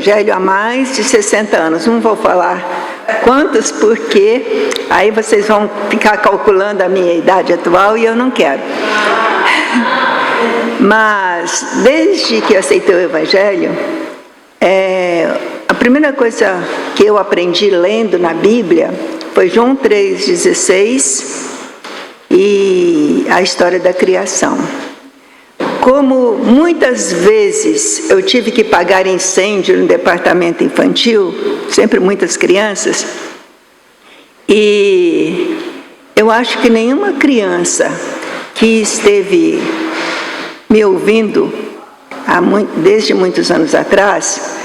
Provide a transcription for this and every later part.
Evangelho há mais de 60 anos. Não vou falar quantos, porque aí vocês vão ficar calculando a minha idade atual e eu não quero. Mas, desde que eu aceitei o Evangelho, a primeira coisa que eu aprendi lendo na Bíblia foi João 3,16 e a história da criação. Como muitas vezes eu tive que pagar incêndio no departamento infantil, sempre muitas crianças, e eu acho que nenhuma criança que esteve me ouvindo desde muitos anos atrás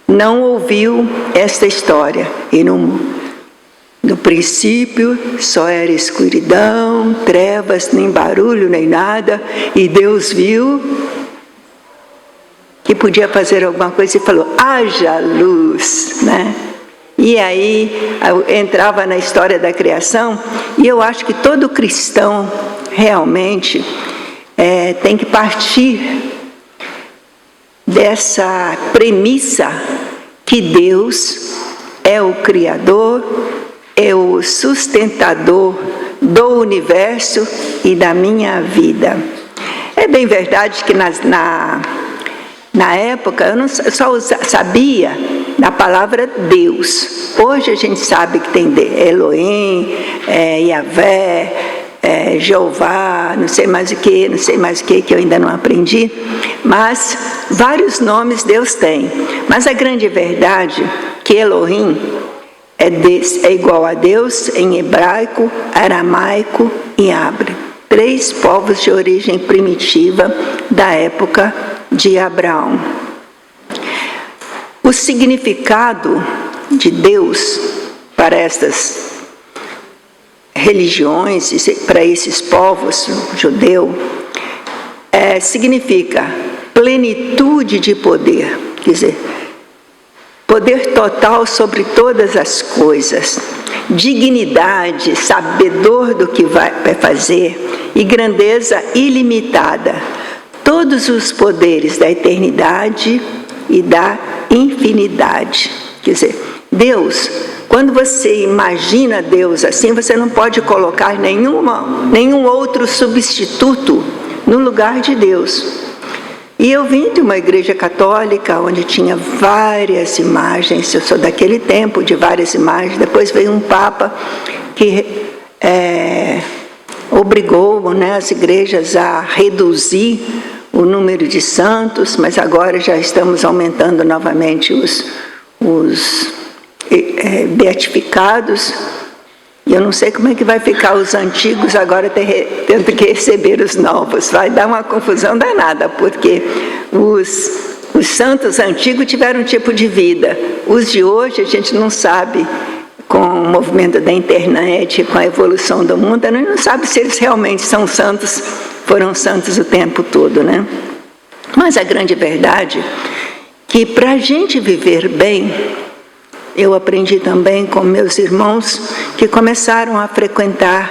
não ouviu esta história. E no princípio só era escuridão, trevas, nem barulho, nem nada, e Deus viu que podia fazer alguma coisa e falou, haja luz, né? E aí eu entrava na história da criação, e eu acho que todo cristão realmente tem que partir dessa premissa que Deus é o Criador, é o sustentador do universo e da minha vida. É bem verdade que na época eu só sabia da palavra Deus. Hoje a gente sabe que tem Elohim, Yahvé, Jeová, não sei mais o que eu ainda não aprendi, mas vários nomes Deus tem. Mas a grande verdade é que Elohim é igual a Deus em hebraico, aramaico e árabe. 3 povos de origem primitiva da época de Abraão. O significado de Deus para estas religiões, para esses povos, judeu, significa plenitude de poder, quer dizer, poder total sobre todas as coisas, dignidade, sabedor do que vai fazer e grandeza ilimitada. Todos os poderes da eternidade e da infinidade. Quer dizer, Deus, quando você imagina Deus assim, você não pode colocar nenhum outro substituto no lugar de Deus. E eu vim de uma igreja católica onde tinha várias imagens, eu sou daquele tempo de várias imagens. Depois veio um Papa que obrigou, as igrejas a reduzir o número de santos, mas agora já estamos aumentando novamente os beatificados. E eu não sei como é que vai ficar os antigos agora tendo que receber os novos. Vai dar uma confusão danada, porque os santos antigos tiveram um tipo de vida. Os de hoje a gente não sabe, com o movimento da internet, com a evolução do mundo, a gente não sabe se eles realmente são santos, foram santos o tempo todo, né? Mas a grande verdade é que para a gente viver bem, eu aprendi também com meus irmãos que começaram a frequentar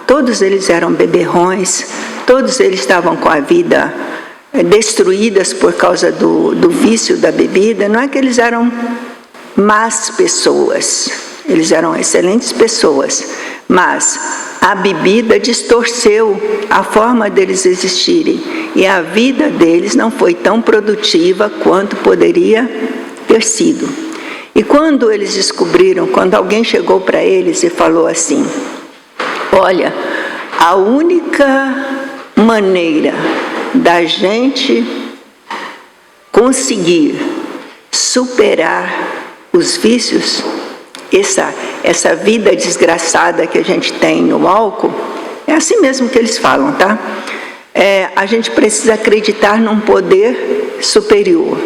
todos eles eram beberrões, todos eles estavam com a vida destruídas por causa do vício da bebida. Não é que eles eram más pessoas, eles eram excelentes pessoas, mas a bebida distorceu a forma deles existirem e a vida deles não foi tão produtiva quanto poderia ter sido. E quando eles descobriram, quando alguém chegou para eles e falou assim, olha, a única maneira da gente conseguir superar os vícios, essa vida desgraçada que a gente tem no álcool, é assim mesmo que eles falam, tá? A gente precisa acreditar num poder superior.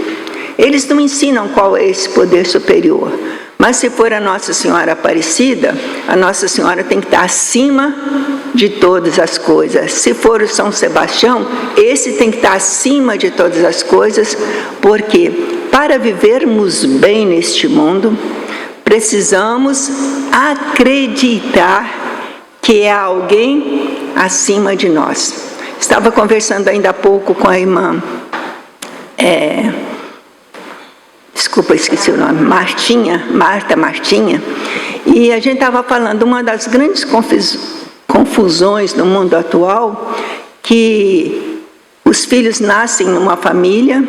Eles não ensinam qual é esse poder superior, mas se for a Nossa Senhora Aparecida, a Nossa Senhora tem que estar acima de todas as coisas. Se for o São Sebastião, esse tem que estar acima de todas as coisas, porque para vivermos bem neste mundo, precisamos acreditar que é alguém acima de nós. Estava conversando ainda há pouco com a irmã Desculpa, esqueci o nome, Marta Martinha, e a gente estava falando, uma das grandes confusões no mundo atual, que os filhos nascem numa família,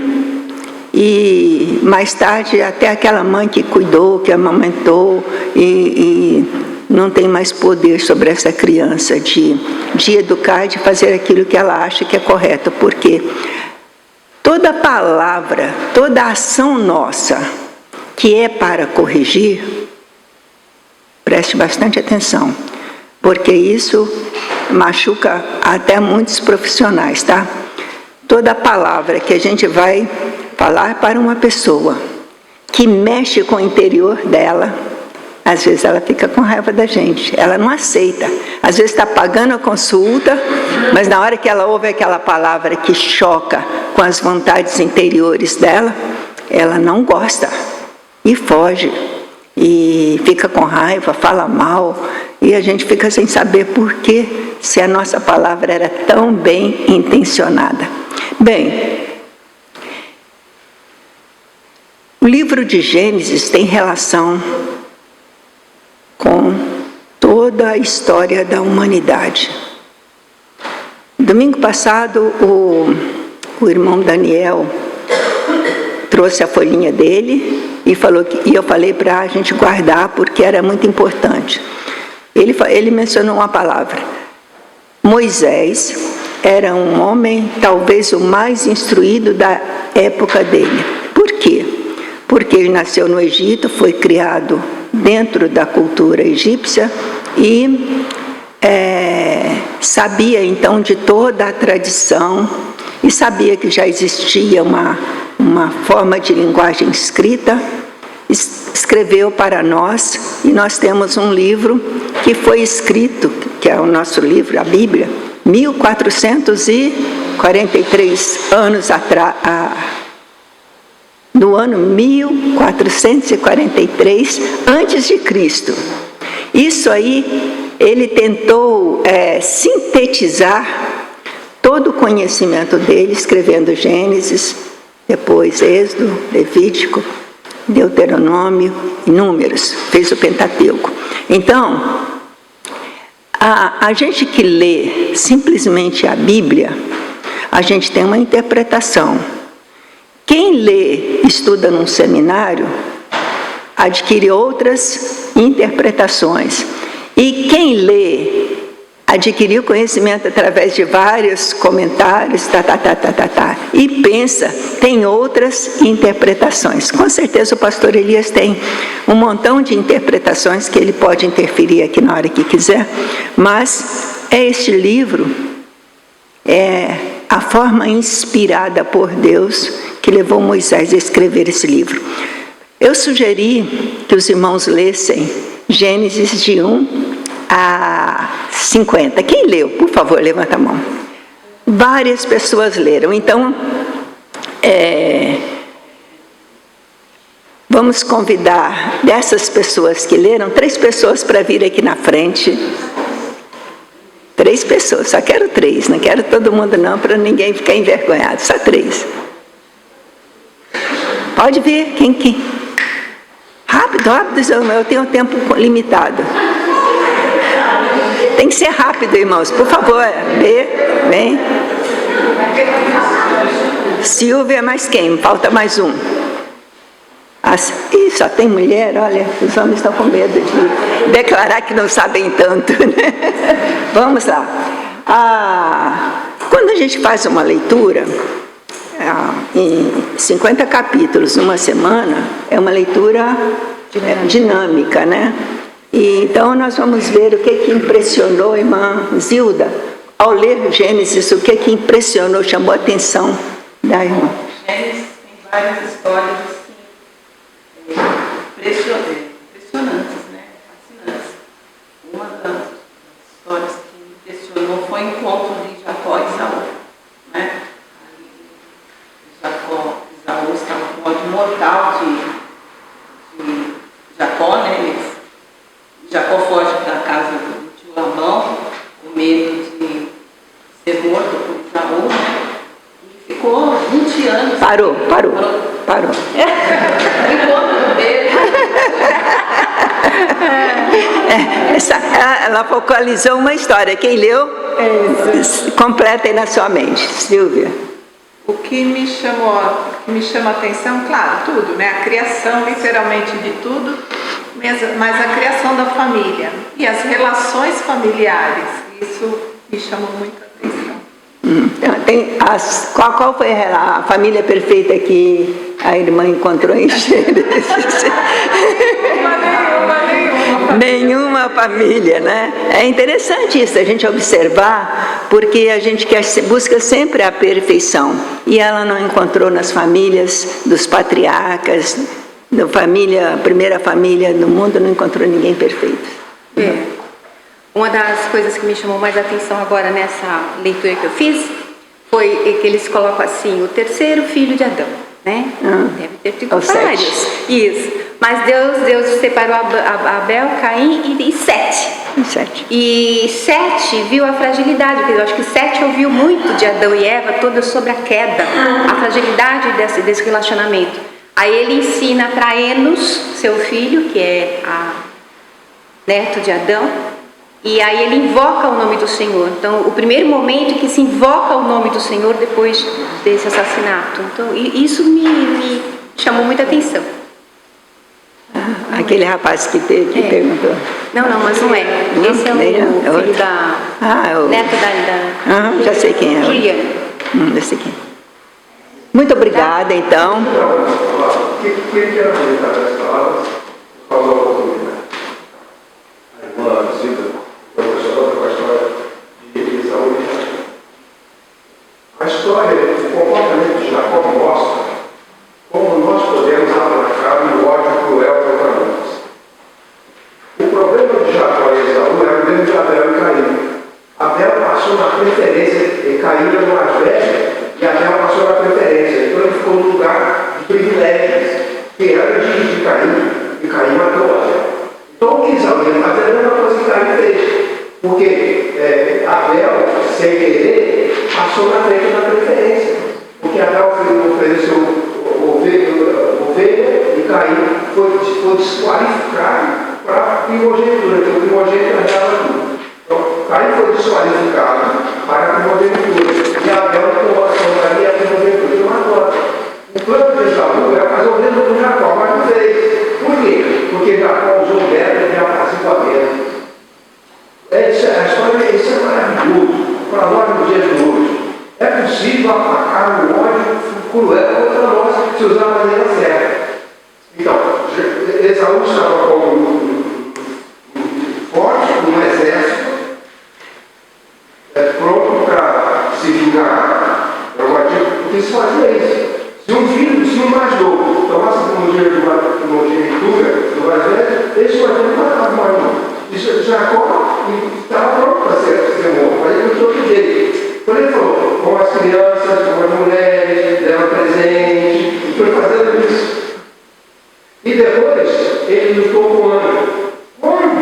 e mais tarde até aquela mãe que cuidou, que amamentou, e não tem mais poder sobre essa criança de educar, de fazer aquilo que ela acha que é correto, porque toda palavra, toda ação nossa que é para corrigir, preste bastante atenção, porque isso machuca até muitos profissionais, tá? Toda palavra que a gente vai falar para uma pessoa que mexe com o interior dela, às vezes ela fica com raiva da gente, ela não aceita. Às vezes está pagando a consulta, mas na hora que ela ouve aquela palavra que choca com as vontades interiores dela, ela não gosta e foge, e fica com raiva, fala mal, e a gente fica sem saber por quê, se a nossa palavra era tão bem intencionada. Bem, o livro de Gênesis tem relação com toda a história da humanidade. Domingo passado, o irmão Daniel trouxe a folhinha dele e eu falei para a gente guardar, porque era muito importante. Ele mencionou uma palavra. Moisés era um homem, talvez o mais instruído da época dele. Por quê? Porque ele nasceu no Egito, foi criado dentro da cultura egípcia e sabia então de toda a tradição e sabia que já existia uma forma de linguagem escrita. Escreveu para nós, e nós temos um livro que foi escrito, que é o nosso livro, a Bíblia, 1443 anos atrás, no ano 1443 antes de Cristo. Isso aí, ele tentou sintetizar todo o conhecimento dele, escrevendo Gênesis, depois Êxodo, Levítico, Deuteronômio e Números, fez o Pentateuco. Então, a gente que lê simplesmente a Bíblia, a gente tem uma interpretação. Quem lê, estuda num seminário, adquire outras interpretações. E quem lê, adquiriu conhecimento através de vários comentários, e pensa, tem outras interpretações. Com certeza o pastor Elias tem um montão de interpretações que ele pode interferir aqui na hora que quiser, mas este livro é a forma inspirada por Deus que levou Moisés a escrever esse livro. Eu sugeri que os irmãos lessem Gênesis de 1 a 50. Quem leu? Por favor, levanta a mão. Várias pessoas leram. Então, vamos convidar dessas pessoas que leram, 3 pessoas para vir aqui na frente. 3 pessoas, só quero 3, não quero todo mundo não, para ninguém ficar envergonhado, só 3. Pode vir, quem? Rápido, eu tenho tempo limitado. Tem que ser rápido, irmãos, por favor. Vem. Silvia, mais quem? Falta mais um. Só tem mulher, olha, os homens estão com medo de declarar que não sabem tanto, né? Vamos lá. Quando a gente faz uma leitura, em 50 capítulos numa semana, é uma leitura dinâmica, né? E então nós vamos ver o que impressionou a irmã Zilda ao ler Gênesis, o que impressionou, chamou a atenção da irmã. Gênesis tem várias histórias impressionantes, né? Fascinantes. Uma das histórias que me impressionou foi o encontro de Jacó e Esaú, né? Esaú estava com ódio mortal de Jacó, né? Jacó foge para a casa do tio Labão, com medo de ser morto por Esaú, né? E ficou 20 20 anos. Parou. Encontro do beijo. Ela focalizou uma história. Quem leu, completa aí na sua mente. Silvia. O que me chama a atenção, claro, tudo, né? A criação, literalmente, de tudo, mas a criação da família e as relações familiares, isso me chamou muita atenção. Qual foi a família perfeita que a irmã encontrou em Gênesis? Nenhuma família, né? É interessante isso, a gente observar, porque a gente busca sempre a perfeição. E ela não encontrou nas famílias dos patriarcas, primeira família do mundo, não encontrou ninguém perfeito. Uma das coisas que me chamou mais atenção agora nessa leitura que eu fiz foi que eles colocam assim, o terceiro filho de Adão, né? Deve ter tido vários. Isso. Mas Deus separou Abel, Caim e Sete. E Sete viu a fragilidade, porque eu acho que Sete ouviu muito de Adão e Eva, toda sobre a queda, a fragilidade desse relacionamento. Aí ele ensina para Enos, seu filho, que é neto de Adão, e aí ele invoca o nome do Senhor. Então, o primeiro momento que se invoca o nome do Senhor depois desse assassinato. Então, isso me chamou muita atenção. Aquele rapaz que perguntou. Não, mas não é. Esse é o filho da... neto da... já sei quem é. Juliana. Já sei quem é. Muito obrigada, então. O que era aproveitar das palavras? Falou a oportunidade. A irmã Cida foi impressionada com a história de Esaú e Jacó. A história, o comportamento de Jacó mostra como nós podemos aplacar o ódio cruel contra nós. O problema de Jacó e Esaú era o mesmo de Abel e Caim. Abel passou na preferência, e Caim era o mais velho, e Abel passou na preferência. Então ele ficou no lugar de privilégios, que era de Caim, e Caim matou Abel. Então o que Esaú está fazendo é a mesma coisa que Caim fez. Porque Abel, sem querer, passou na frente da preferência. Porque Abel ofereceu ovelha e Caim foi desqualificado para a primogenitura, porque o primogênito herdava tudo. Então, Caim foi desqualificado para a primogenitura e Abel tomaria a primogenitura. Então, agora, o plano de Esaú era fazer o mesmo com Jacó, mas não fez. Por quê? Porque Jacó usou o método de apaciguamento. A história, isso é maravilhoso para nós nos dias de hoje. É possível aplacar o ódio cruel contra nós se usar a maneira certa. Então, Esaú estava como forte, um exército, pronto para se vingar, porque se fazia isso. Se um mais novo tomasse a primogenitura do mais velho, esse mais velho matava o mais novo. Jacó estava pronto para ser morto, mas ele não tinha outro jeito. Quando ele falou, com as crianças, com as mulheres, deram presente, e foi fazendo isso. E depois, ele lutou com o anjo. Quando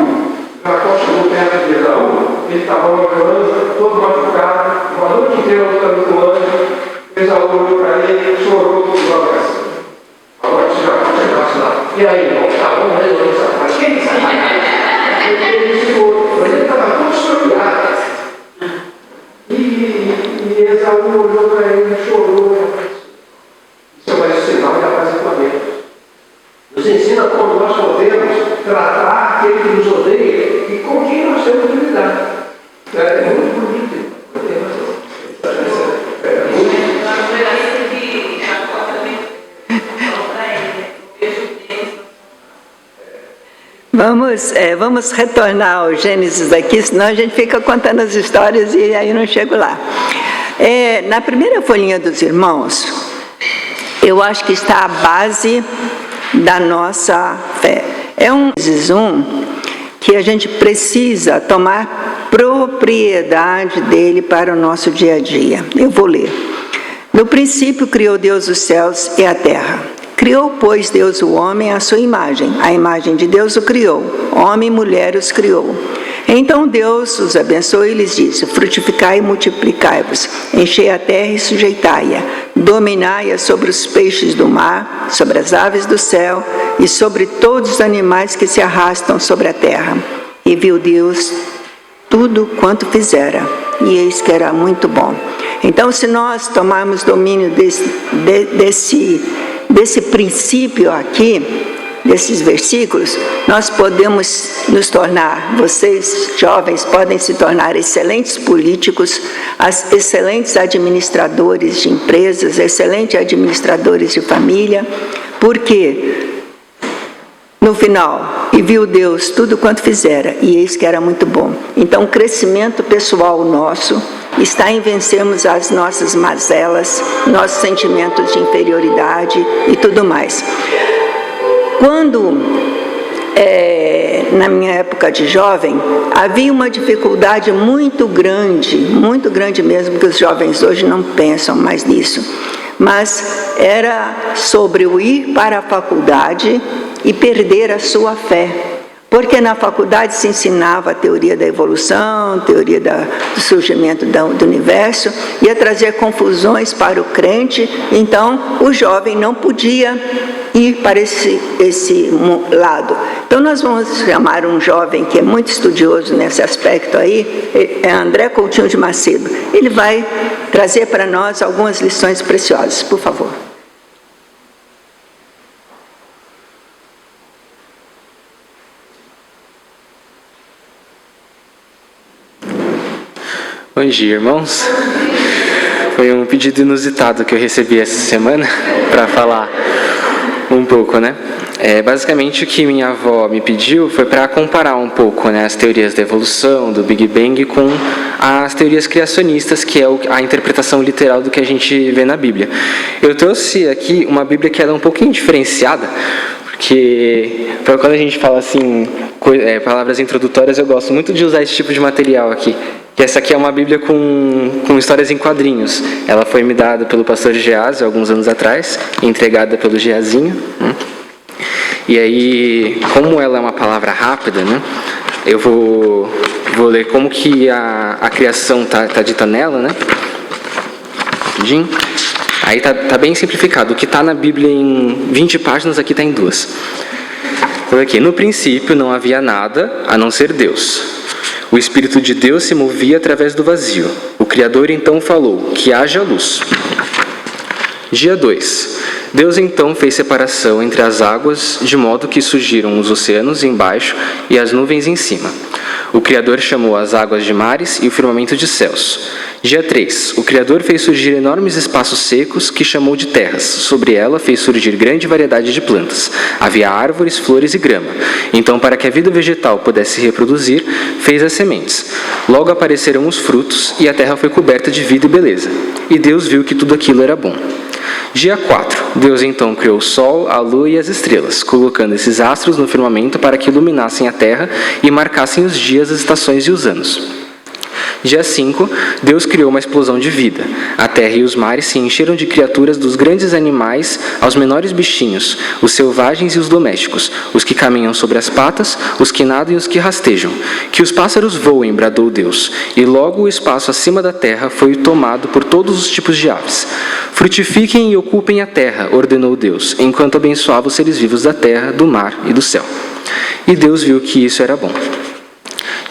Jacó chegou perto de Esaú, ele estava orando, todo machucado, uma noite inteira lutando com o anjo. Esaú olhou para ele, chorou tudo logo assim. Agora, se Jacó chegasse lá, e aí, irmão, tá bom, resolveu essa parte. Quem sabe? Ele ficou, mas ele estava todo chorado. E Esaú olhou para ele e chorou. Isso é mais um sinal de apaziguamento. Nos ensina como nós podemos tratar aquele que nos odeia e com quem nós temos que lidar. É muito bonito. Vamos retornar ao Gênesis aqui, senão a gente fica contando as histórias e aí não chego lá. Na primeira folhinha dos irmãos, eu acho que está a base da nossa fé. É um Gênesis 1 que a gente precisa tomar propriedade dele para o nosso dia a dia. Eu vou ler. No princípio criou Deus os céus e a terra. Criou, pois, Deus o homem à sua imagem. A imagem de Deus o criou. Homem e mulher os criou. Então Deus os abençoou e lhes disse: frutificai e multiplicai-vos, enchei a terra e sujeitai-a, dominai sobre os peixes do mar, sobre as aves do céu e sobre todos os animais que se arrastam sobre a terra. E viu Deus tudo quanto fizera, e eis que era muito bom. Então, se nós tomarmos domínio desse princípio aqui, desses versículos, nós podemos nos tornar, vocês jovens podem se tornar excelentes políticos, excelentes administradores de empresas, excelentes administradores de família, porque no final, e viu Deus tudo quanto fizera, e eis que era muito bom. Então, o crescimento pessoal nosso está em vencermos as nossas mazelas, nossos sentimentos de inferioridade e tudo mais. Quando, na minha época de jovem, havia uma dificuldade muito grande mesmo, que os jovens hoje não pensam mais nisso, mas era sobre o ir para a faculdade e perder a sua fé. Porque na faculdade se ensinava a teoria da evolução, teoria do surgimento do universo, ia trazer confusões para o crente, então o jovem não podia ir para esse lado. Então nós vamos chamar um jovem que é muito estudioso nesse aspecto aí, é André Coutinho de Macedo. Ele vai trazer para nós algumas lições preciosas, por favor. Bom dia, irmãos. Foi um pedido inusitado que eu recebi essa semana para falar um pouco, né? Basicamente o que minha avó me pediu foi para comparar um pouco, né, as teorias da evolução, do Big Bang, com as teorias criacionistas, que é a interpretação literal do que a gente vê na Bíblia. Eu trouxe aqui uma Bíblia que ela é um pouquinho diferenciada, porque quando a gente fala assim, palavras introdutórias, eu gosto muito de usar esse tipo de material aqui. Que essa aqui é uma Bíblia com histórias em quadrinhos. Ela foi me dada pelo pastor Geásio alguns anos atrás, entregada pelo Geazinho, né? E aí, como ela é uma palavra rápida, né, eu vou ler como que a criação tá dita nela, né? Aí tá bem simplificado. O que está na Bíblia em 20 páginas, aqui está em 2. Então aqui, no princípio não havia nada a não ser Deus. O Espírito de Deus se movia através do vazio. O Criador então falou, que haja luz. Dia 2. Deus então fez separação entre as águas, de modo que surgiram os oceanos embaixo e as nuvens em cima. O Criador chamou as águas de mares e o firmamento de céus. Dia 3. O Criador fez surgir enormes espaços secos, que chamou de terras. Sobre ela fez surgir grande variedade de plantas. Havia árvores, flores e grama. Então, para que a vida vegetal pudesse se reproduzir, fez as sementes. Logo apareceram os frutos, e a terra foi coberta de vida e beleza. E Deus viu que tudo aquilo era bom. Dia 4. Deus então criou o sol, a lua e as estrelas, colocando esses astros no firmamento para que iluminassem a terra e marcassem os dias, as estações e os anos. Dia 5, Deus criou uma explosão de vida. A terra e os mares se encheram de criaturas, dos grandes animais aos menores bichinhos, os selvagens e os domésticos, os que caminham sobre as patas, os que nadam e os que rastejam. Que os pássaros voem, bradou Deus, e logo o espaço acima da terra foi tomado por todos os tipos de aves. Frutifiquem e ocupem a terra, ordenou Deus, enquanto abençoava os seres vivos da terra, do mar e do céu. E Deus viu que isso era bom.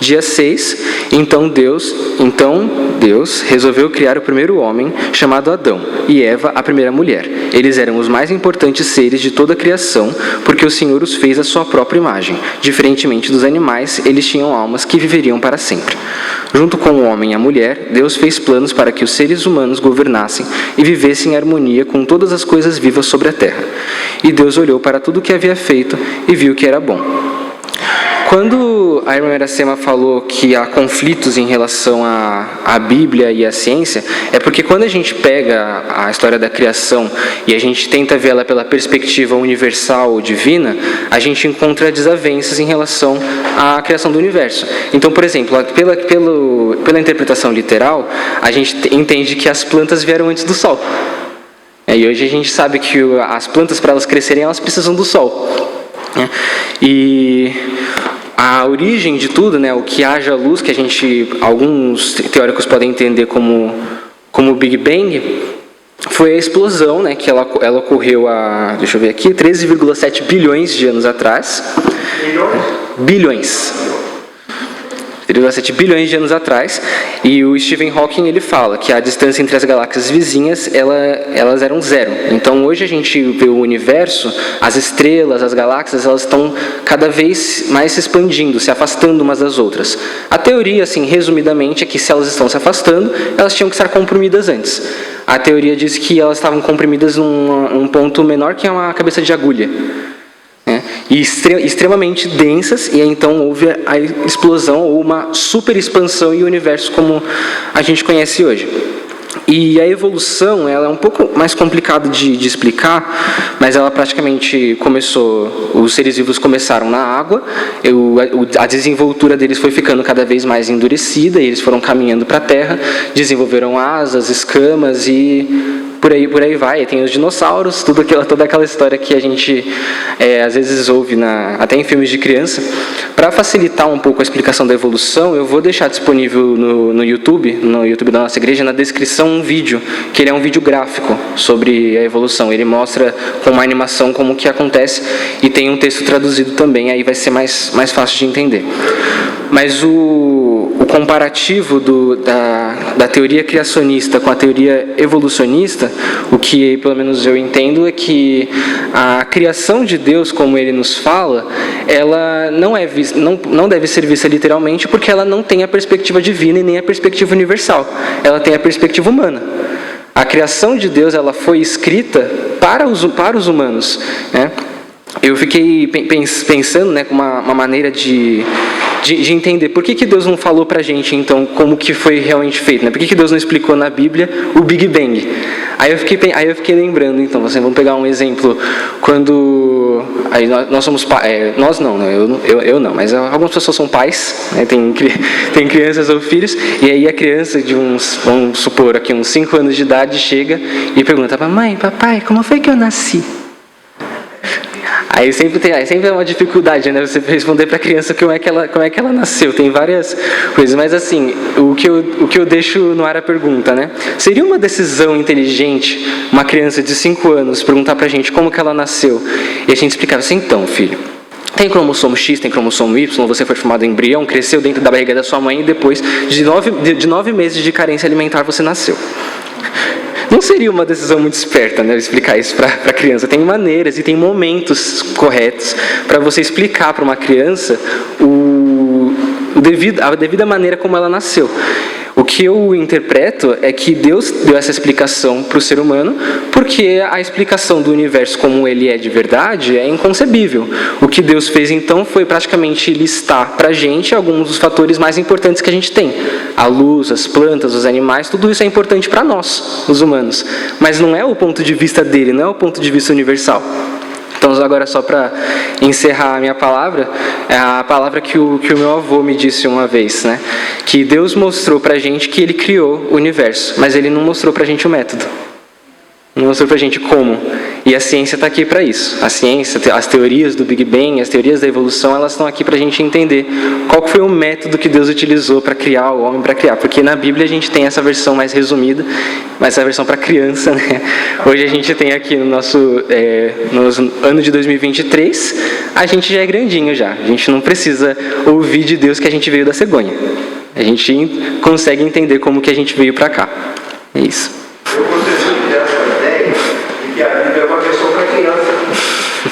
Dia 6, então Deus resolveu criar o primeiro homem, chamado Adão, e Eva, a primeira mulher. Eles eram os mais importantes seres de toda a criação, porque o Senhor os fez à sua própria imagem. Diferentemente dos animais, eles tinham almas que viveriam para sempre. Junto com o homem e a mulher, Deus fez planos para que os seres humanos governassem e vivessem em harmonia com todas as coisas vivas sobre a terra. E Deus olhou para tudo o que havia feito e viu que era bom. Quando a irmã Iracema falou que há conflitos em relação à Bíblia e à ciência, é porque quando a gente pega a história da criação e a gente tenta ver ela pela perspectiva universal ou divina, a gente encontra desavenças em relação à criação do universo. Então, por exemplo, pela interpretação literal, a gente entende que as plantas vieram antes do Sol. E hoje a gente sabe que as plantas, para elas crescerem, elas precisam do Sol. E a origem de tudo, né, o que haja luz, que alguns teóricos podem entender como Big Bang, foi a explosão, né, que ela ocorreu há, deixa eu ver aqui, 13,7 bilhões de anos atrás. Bilhões. 13,7 bilhões de anos atrás, e o Stephen Hawking ele fala que a distância entre as galáxias vizinhas elas eram zero. Então hoje a gente vê o universo, as estrelas, as galáxias, elas estão cada vez mais se expandindo, se afastando umas das outras. A teoria, assim, resumidamente, é que se elas estão se afastando, elas tinham que estar comprimidas antes. A teoria diz que elas estavam comprimidas num ponto menor que uma cabeça de agulha. E extremamente densas, e então houve a explosão ou uma super expansão e o universo como a gente conhece hoje. E a evolução, ela é um pouco mais complicada de explicar, mas ela praticamente começou, os seres vivos começaram na água, a desenvoltura deles foi ficando cada vez mais endurecida, e eles foram caminhando para a terra, desenvolveram asas, escamas e por aí vai. E tem os dinossauros, toda aquela história que a gente às vezes ouve até em filmes de criança. Para facilitar um pouco a explicação da evolução, eu vou deixar disponível no YouTube da nossa igreja, na descrição, um vídeo, que ele é um vídeo gráfico sobre a evolução. Ele mostra com uma animação como que acontece, e tem um texto traduzido também, aí vai ser mais fácil de entender. Mas o comparativo da teoria criacionista com a teoria evolucionista, o que pelo menos eu entendo é que a criação de Deus, como ele nos fala, ela não deve ser vista literalmente, porque ela não tem a perspectiva divina e nem a perspectiva universal. Ela tem a perspectiva humana. A criação de Deus, ela foi escrita para os humanos, né? Eu fiquei pensando, né, com uma maneira de entender por que Deus não falou pra gente, então, como que foi realmente feito, né? Por que Deus não explicou na Bíblia o Big Bang? Aí eu fiquei lembrando, então, vamos pegar um exemplo, quando nós somos pais, nós não, né? Eu não, mas algumas pessoas são pais, né? Tem crianças ou filhos, e aí a criança de vamos supor aqui, uns 5 anos de idade chega e pergunta: mamãe, papai, como foi que eu nasci? Aí sempre é uma dificuldade, né? Você responder para a criança como é que ela nasceu. Tem várias coisas, mas assim, o que eu deixo no ar a pergunta, né? Seria uma decisão inteligente uma criança de 5 anos perguntar para a gente como que ela nasceu? E a gente explicava assim: então, filho, tem cromossomo X, tem cromossomo Y, você foi formado em embrião, cresceu dentro da barriga da sua mãe e depois de 9 meses de carência alimentar você nasceu. Não seria uma decisão muito esperta, né, explicar isso para a criança. Tem maneiras e tem momentos corretos para você explicar para uma criança a devida maneira como ela nasceu. O que eu interpreto é que Deus deu essa explicação para o ser humano, porque a explicação do universo como ele é de verdade é inconcebível. O que Deus fez então foi praticamente listar para a gente alguns dos fatores mais importantes que a gente tem. A luz, as plantas, os animais, tudo isso é importante para nós, os humanos. Mas não é o ponto de vista dele, não é o ponto de vista universal. Então, agora, só para encerrar a minha palavra, é a palavra que o meu avô me disse uma vez, né? Que Deus mostrou para a gente que ele criou o universo, mas ele não mostrou para a gente o método. Não mostrou para a gente como. E a ciência está aqui para isso. A ciência, as teorias do Big Bang, as teorias da evolução, elas estão aqui para a gente entender qual foi o método que Deus utilizou para criar o homem, para criar. Porque na Bíblia a gente tem essa versão mais resumida, mas essa versão para criança, né? Hoje a gente tem aqui no ano de 2023, a gente já é grandinho já. A gente não precisa ouvir de Deus que a gente veio da cegonha. A gente consegue entender como que a gente veio para cá. É isso. Eu gostei muito dessa ideia de que a Bíblia é uma versão para criança,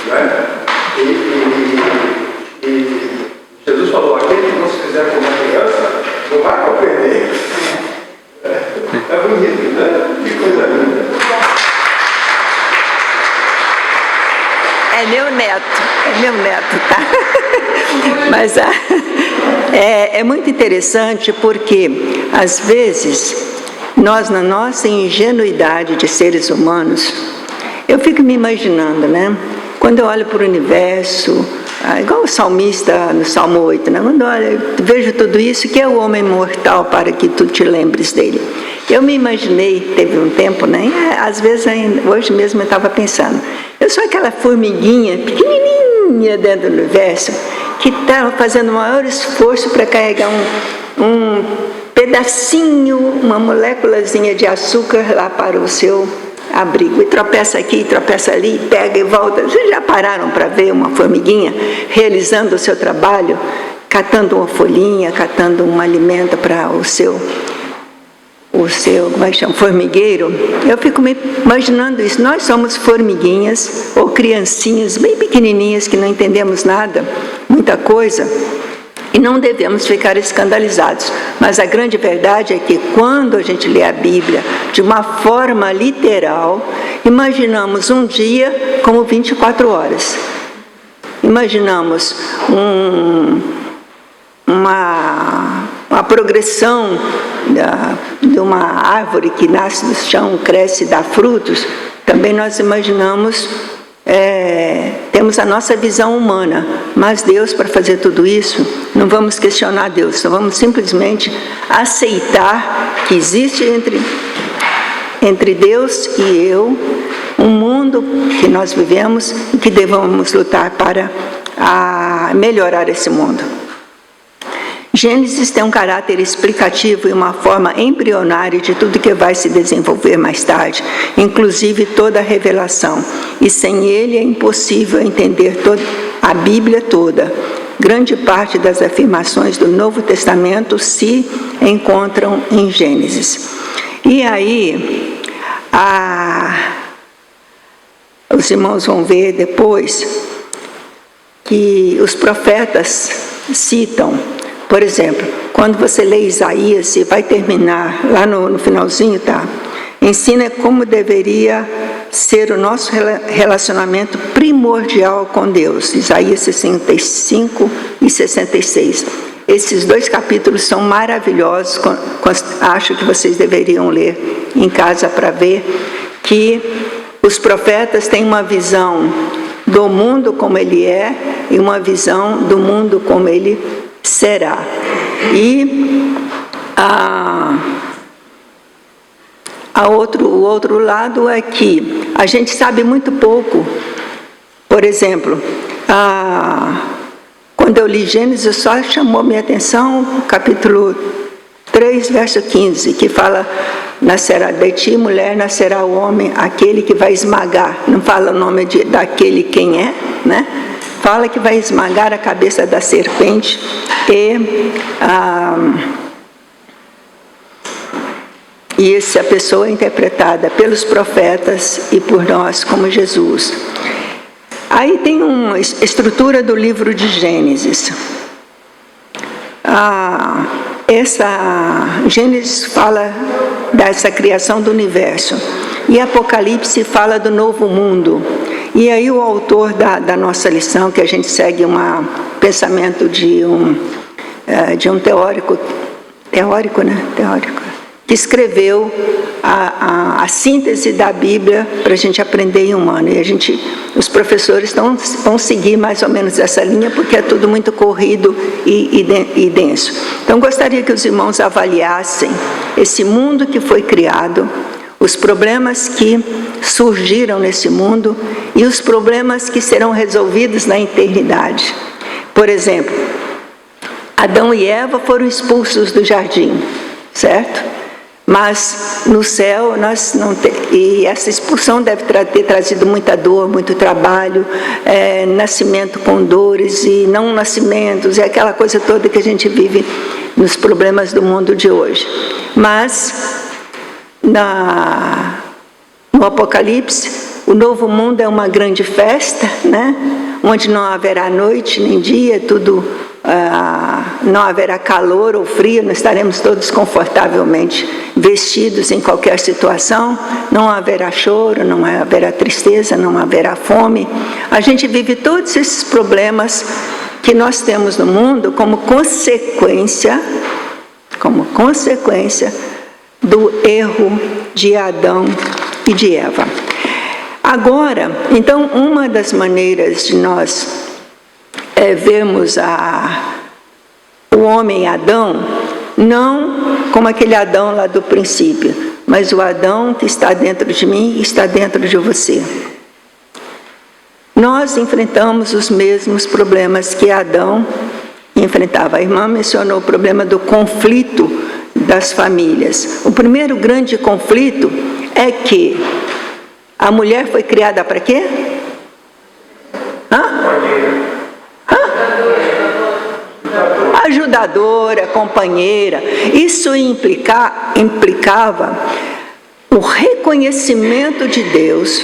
né? E Jesus falou: aquele que não se fizer como uma criança não vai compreender. É bonito, né? Que coisa linda. É meu neto, tá? Mas é muito interessante porque, às vezes, nós, na nossa ingenuidade de seres humanos, eu fico me imaginando, né? Quando eu olho para o universo, igual o salmista no Salmo 8, né? Quando eu vejo tudo isso, que é o homem mortal para que tu te lembres dele. Eu me imaginei, teve um tempo, né? Às vezes, hoje mesmo eu estava pensando, eu sou aquela formiguinha pequenininha dentro do universo que estava fazendo o maior esforço para carregar um pedacinho, uma moléculazinha de açúcar lá para o seu abrigo. E tropeça aqui, tropeça ali, pega e volta. Vocês já pararam para ver uma formiguinha realizando o seu trabalho, catando uma folhinha, catando um alimento para o seu, como é que chama, formigueiro? Eu fico me imaginando isso. Nós somos formiguinhas ou criancinhas bem pequenininhas que não entendemos nada, muita coisa, e não devemos ficar escandalizados. Mas a grande verdade é que quando a gente lê a Bíblia de uma forma literal, imaginamos um dia como 24 horas. Imaginamos uma progressão de uma árvore que nasce do chão, cresce e dá frutos. Também nós imaginamos, temos a nossa visão humana, mas Deus, para fazer tudo isso, não vamos questionar Deus, não vamos simplesmente aceitar que existe entre Deus e eu um mundo que nós vivemos e que devemos lutar para melhorar esse mundo. Gênesis tem um caráter explicativo e uma forma embrionária de tudo que vai se desenvolver mais tarde, inclusive toda a revelação. E sem ele é impossível entender a Bíblia toda. Grande parte das afirmações do Novo Testamento se encontram em Gênesis. E aí, os irmãos vão ver depois que os profetas citam. Por exemplo, quando você lê Isaías e vai terminar, lá no finalzinho, tá? Ensina como deveria ser o nosso relacionamento primordial com Deus. Isaías 65 e 66. Esses 2 capítulos são maravilhosos. Acho que vocês deveriam ler em casa para ver que os profetas têm uma visão do mundo como ele é e uma visão do mundo como ele será. E o outro lado é que a gente sabe muito pouco. Por exemplo, quando eu li Gênesis, só chamou minha atenção capítulo 3, verso 15, que fala: nascerá de ti, mulher, nascerá o homem, aquele que vai esmagar. Não fala o nome daquele quem é, né? Fala que vai esmagar a cabeça da serpente e essa pessoa é interpretada pelos profetas e por nós como Jesus. Aí tem uma estrutura do livro de Gênesis. Gênesis fala dessa criação do universo e Apocalipse fala do novo mundo. E aí o autor da nossa lição, que a gente segue um pensamento de um teórico, que escreveu a síntese da Bíblia para a gente aprender em humano. E os professores vão seguir mais ou menos essa linha, porque é tudo muito corrido e denso. Então, gostaria que os irmãos avaliassem esse mundo que foi criado, os problemas que surgiram nesse mundo e os problemas que serão resolvidos na eternidade. Por exemplo, Adão e Eva foram expulsos do jardim, certo? Mas no céu nós não e essa expulsão deve ter trazido muita dor, muito trabalho, nascimento com dores e não nascimentos, e aquela coisa toda que a gente vive nos problemas do mundo de hoje. Mas no Apocalipse, o novo mundo é uma grande festa, né? Onde não haverá noite nem dia, não haverá calor ou frio, nós estaremos todos confortavelmente vestidos em qualquer situação, não haverá choro, não haverá tristeza, não haverá fome. A gente vive todos esses problemas que nós temos no mundo como consequência do erro de Adão e de Eva. Agora, então, uma das maneiras de nós vermos o homem Adão, não como aquele Adão lá do princípio, mas o Adão que está dentro de mim e está dentro de você. Nós enfrentamos os mesmos problemas que Adão enfrentava. A irmã mencionou o problema do conflito das famílias. O primeiro grande conflito é que A mulher foi criada para quê? Ajudadora, companheira. Isso implicava o reconhecimento de Deus.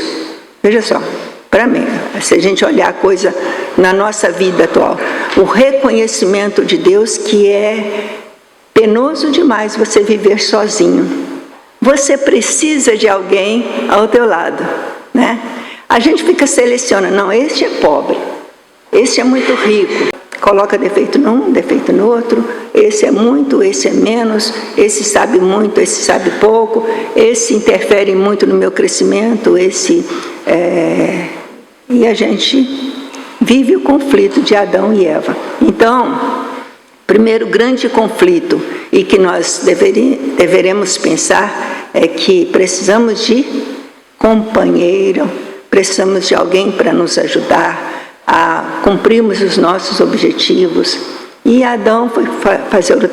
Veja só, para mim, se a gente olhar a coisa na nossa vida atual, o reconhecimento de Deus, que é penoso demais você viver sozinho. Você precisa de alguém ao teu lado, né? A gente fica selecionando, não, este é pobre, este é muito rico, coloca defeito num, defeito no outro, esse é muito, esse é menos, esse sabe muito, esse sabe pouco, esse interfere muito no meu crescimento, e a gente vive o conflito de Adão e Eva. Então, primeiro grande conflito, e que nós deveremos pensar, é que precisamos de companheiro, precisamos de alguém para nos ajudar a cumprirmos os nossos objetivos. E Adão foi fazer o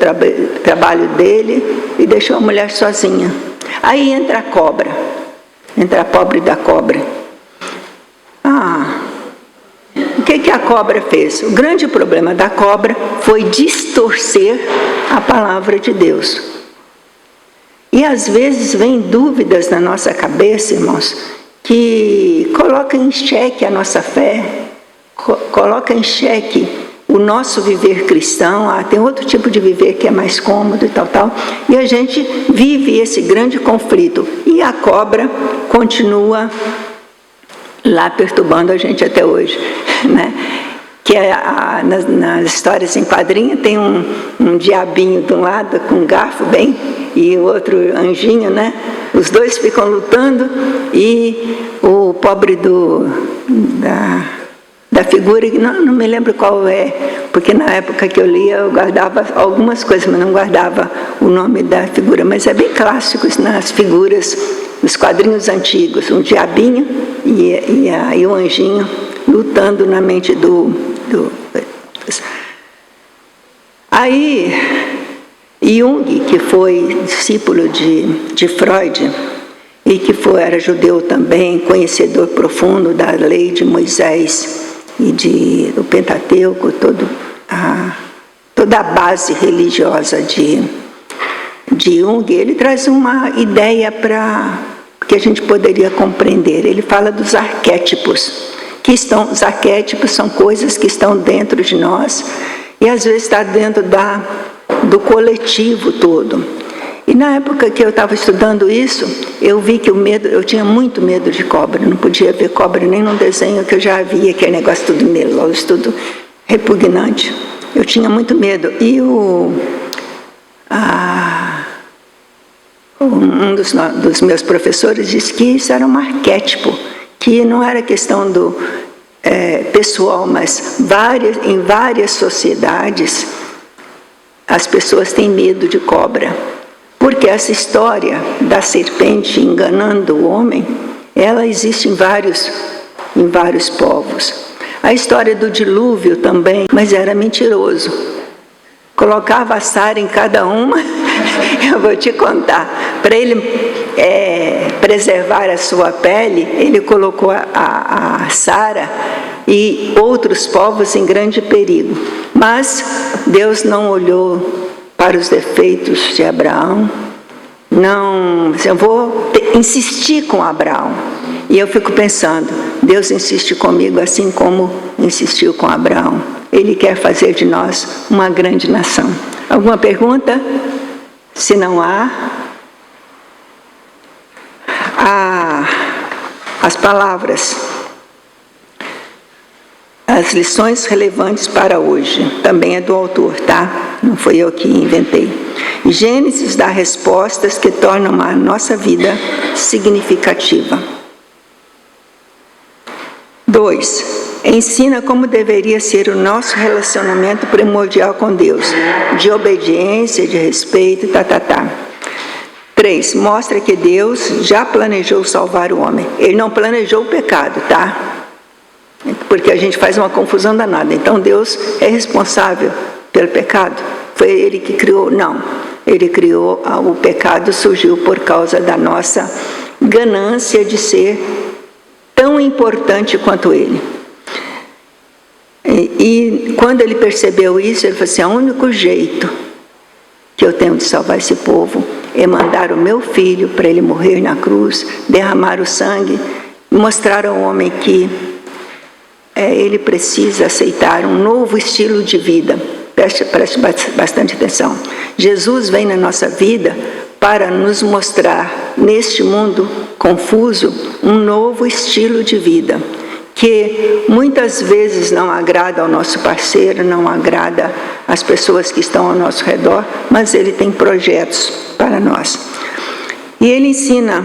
trabalho dele e deixou a mulher sozinha. Aí entra a cobra, entra a pobre da cobra. O que a cobra fez? O grande problema da cobra foi distorcer a palavra de Deus. E às vezes vem dúvidas na nossa cabeça, irmãos, que colocam em xeque a nossa fé, colocam em xeque o nosso viver cristão. Tem outro tipo de viver que é mais cômodo e tal. E a gente vive esse grande conflito. E a cobra continua lá perturbando a gente até hoje, né? Que nas histórias em quadrinho tem um diabinho de um lado com um garfo bem, e o outro anjinho, né? Os dois ficam lutando, e o pobre da figura, não me lembro qual é, porque na época que eu lia eu guardava algumas coisas, mas não guardava o nome da figura, mas é bem clássico nas figuras, nos quadrinhos antigos, um diabinho e o anjinho lutando na mente Aí, Jung, que foi discípulo de Freud, e que era judeu também, conhecedor profundo da lei de Moisés e do Pentateuco, toda a base religiosa de Jung, ele traz uma ideia que a gente poderia compreender. Ele fala dos arquétipos. Os arquétipos são coisas que estão dentro de nós, e às vezes está dentro do coletivo todo. E na época que eu estava estudando isso, eu vi que eu tinha muito medo de cobra, não podia ver cobra nem num desenho que eu já via, aquele negócio tudo meloso, tudo repugnante. Eu tinha muito medo. E um dos meus professores disse que isso era um arquétipo, que não era questão do pessoal, mas em várias sociedades as pessoas têm medo de cobra, porque essa história da serpente enganando o homem, ela existe em vários povos. A história do dilúvio também, mas era mentiroso. Colocava a Sara em cada uma, eu vou te contar. Para ele preservar a sua pele, ele colocou a Sara e outros povos em grande perigo. Mas Deus não olhou para os defeitos de Abraão. Eu vou insistir com Abraão. E eu fico pensando, Deus insiste comigo assim como insistiu com Abraão. Ele quer fazer de nós uma grande nação. Alguma pergunta? Se não há, as palavras, as lições relevantes para hoje, também é do autor, tá? Não foi eu que inventei. Gênesis dá respostas que tornam a nossa vida significativa. 2. Ensina como deveria ser o nosso relacionamento primordial com Deus, de obediência, de respeito, 3. Mostra que Deus já planejou salvar o homem. Ele não planejou o pecado, tá? Porque a gente faz uma confusão danada. Então Deus é responsável pelo pecado? Foi Ele que criou? Não. Ele criou, o pecado surgiu por causa da nossa ganância de ser tão importante quanto ele. E quando ele percebeu isso, ele falou assim: o único jeito que eu tenho de salvar esse povo é mandar o meu filho para ele morrer na cruz, derramar o sangue, mostrar ao homem que ele precisa aceitar um novo estilo de vida. Preste bastante atenção. Jesus vem na nossa vida para nos mostrar, neste mundo confuso, um novo estilo de vida, que muitas vezes não agrada ao nosso parceiro, não agrada às pessoas que estão ao nosso redor, mas ele tem projetos para nós. E ele ensina,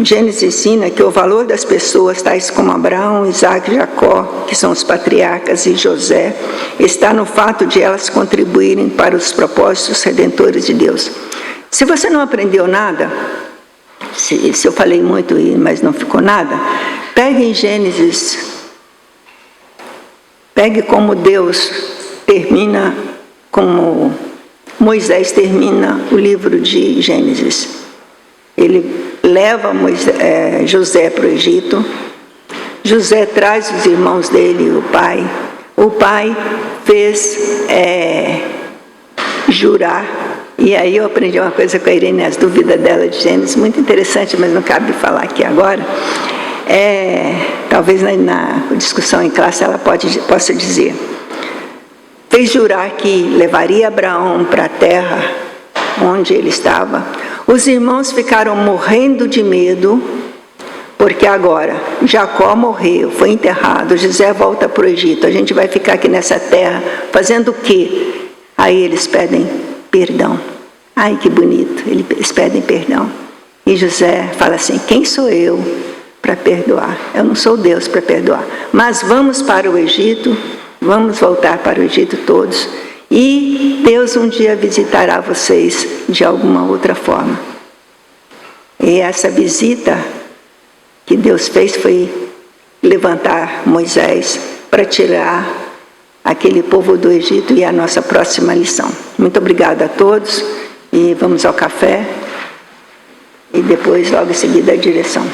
Gênesis ensina que o valor das pessoas, tais como Abraão, Isaac e Jacó, que são os patriarcas, e José, está no fato de elas contribuírem para os propósitos redentores de Deus. Se você não aprendeu nada, se eu falei muito, mas não ficou nada, pegue em Gênesis, pegue como Deus termina, como Moisés termina o livro de Gênesis. Ele leva José para o Egito, José traz os irmãos dele e o pai. O pai fez jurar, e aí eu aprendi uma coisa com a Irene, as dúvidas dela de Gênesis, muito interessante, mas não cabe falar aqui agora. Talvez na discussão em classe ela possa dizer. Fez jurar que levaria Abraão para a terra onde ele estava. Os irmãos ficaram morrendo de medo, porque agora Jacó morreu, foi enterrado, José volta para o Egito, a gente vai ficar aqui nessa terra fazendo o quê? Aí eles pedem perdão. Ai, que bonito, eles pedem perdão. E José fala assim: quem sou eu para perdoar? Eu não sou Deus para perdoar. Mas vamos para o Egito, vamos voltar para o Egito todos. E Deus um dia visitará vocês de alguma outra forma. E essa visita que Deus fez foi levantar Moisés para tirar aquele povo do Egito, e a nossa próxima lição. Muito obrigada a todos, e vamos ao café, e depois logo em seguida a direção.